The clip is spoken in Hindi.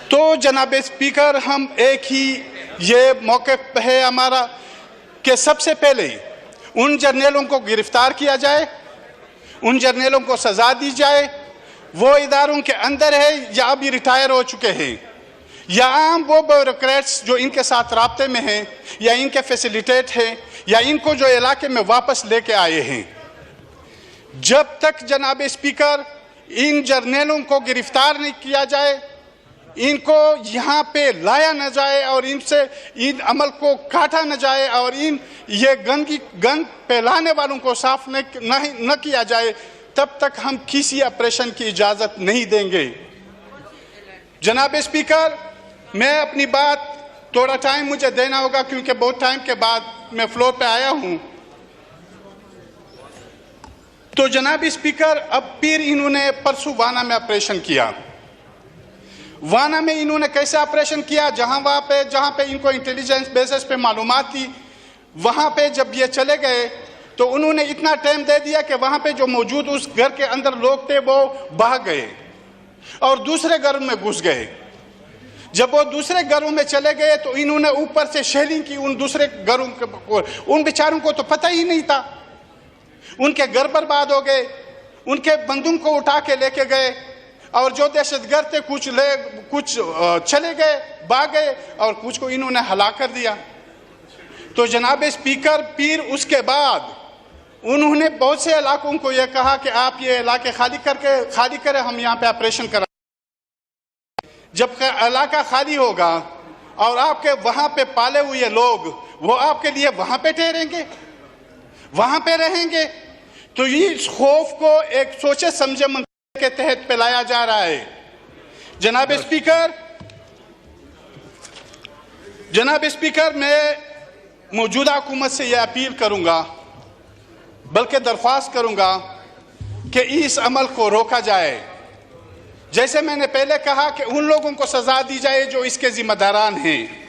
तो जनाब स्पीकर, हम एक ही ये मौक़िफ़ है हमारा कि सबसे पहले उन जर्नलों को गिरफ्तार किया जाए, उन जर्नलों को सज़ा दी जाए, वो इदारों के अंदर है या अभी रिटायर हो चुके हैं, या आम वो ब्यूरोक्रेट्स जो इनके साथ राब्ते में हैं या इनके फैसिलिटेट हैं या इनको जो इलाके में वापस लेके आए हैं। जब तक जनाब स्पीकर इन जर्नलों को गिरफ्तार नहीं किया जाए, इनको यहाँ पे लाया न जाए और इनसे इन अमल को काटा न जाए और ये गंद फैलाने वालों को साफ न किया जाए, तब तक हम किसी ऑपरेशन की इजाज़त नहीं देंगे। जनाब स्पीकर, मैं अपनी बात, थोड़ा टाइम मुझे देना होगा क्योंकि बहुत टाइम के बाद मैं फ्लोर पे आया हूँ। तो जनाब स्पीकर, अब फिर इन्होंने परसों वाना में ऑपरेशन किया। वाना में इन्होंने कैसे ऑपरेशन किया? जहाँ पे इनको इंटेलिजेंस बेसिस पे मालूमात थी, वहाँ पे जब ये चले गए तो उन्होंने इतना टाइम दे दिया कि वहाँ पे जो मौजूद उस घर के अंदर लोग थे वो भाग गए और दूसरे घर में घुस गए। जब वो दूसरे घरों में चले गए तो इन्होंने ऊपर से शेलिंग की उन दूसरे घरों के, उन बेचारों को तो पता ही नहीं था, उनके घर बर्बाद हो गए, उनके बंदूक को उठा के लेके गए और जो दहशतगर्द थे कुछ चले गए, भाग गए और कुछ को इन्होंने हलाक कर दिया। तो जनाब स्पीकर, फिर उसके बाद उन्होंने बहुत से इलाकों को यह कहा कि आप ये इलाके खाली करें, हम यहाँ पे ऑपरेशन करें। जब इलाका खाली होगा और आपके वहाँ पे पाले हुए लोग वो आपके लिए वहाँ पे ठहरेंगे, वहाँ पे रहेंगे, तो इस खौफ को एक सोचे समझे मंसूबे के तहत फैलाया जा रहा है। जनाब स्पीकर, मैं मौजूदा हुकूमत से यह अपील करूंगा, बल्कि दरख्वास्त करूंगा कि इस अमल को रोका जाए। जैसे मैंने पहले कहा कि उन लोगों को सजा दी जाए जो इसके जिम्मेदारान हैं।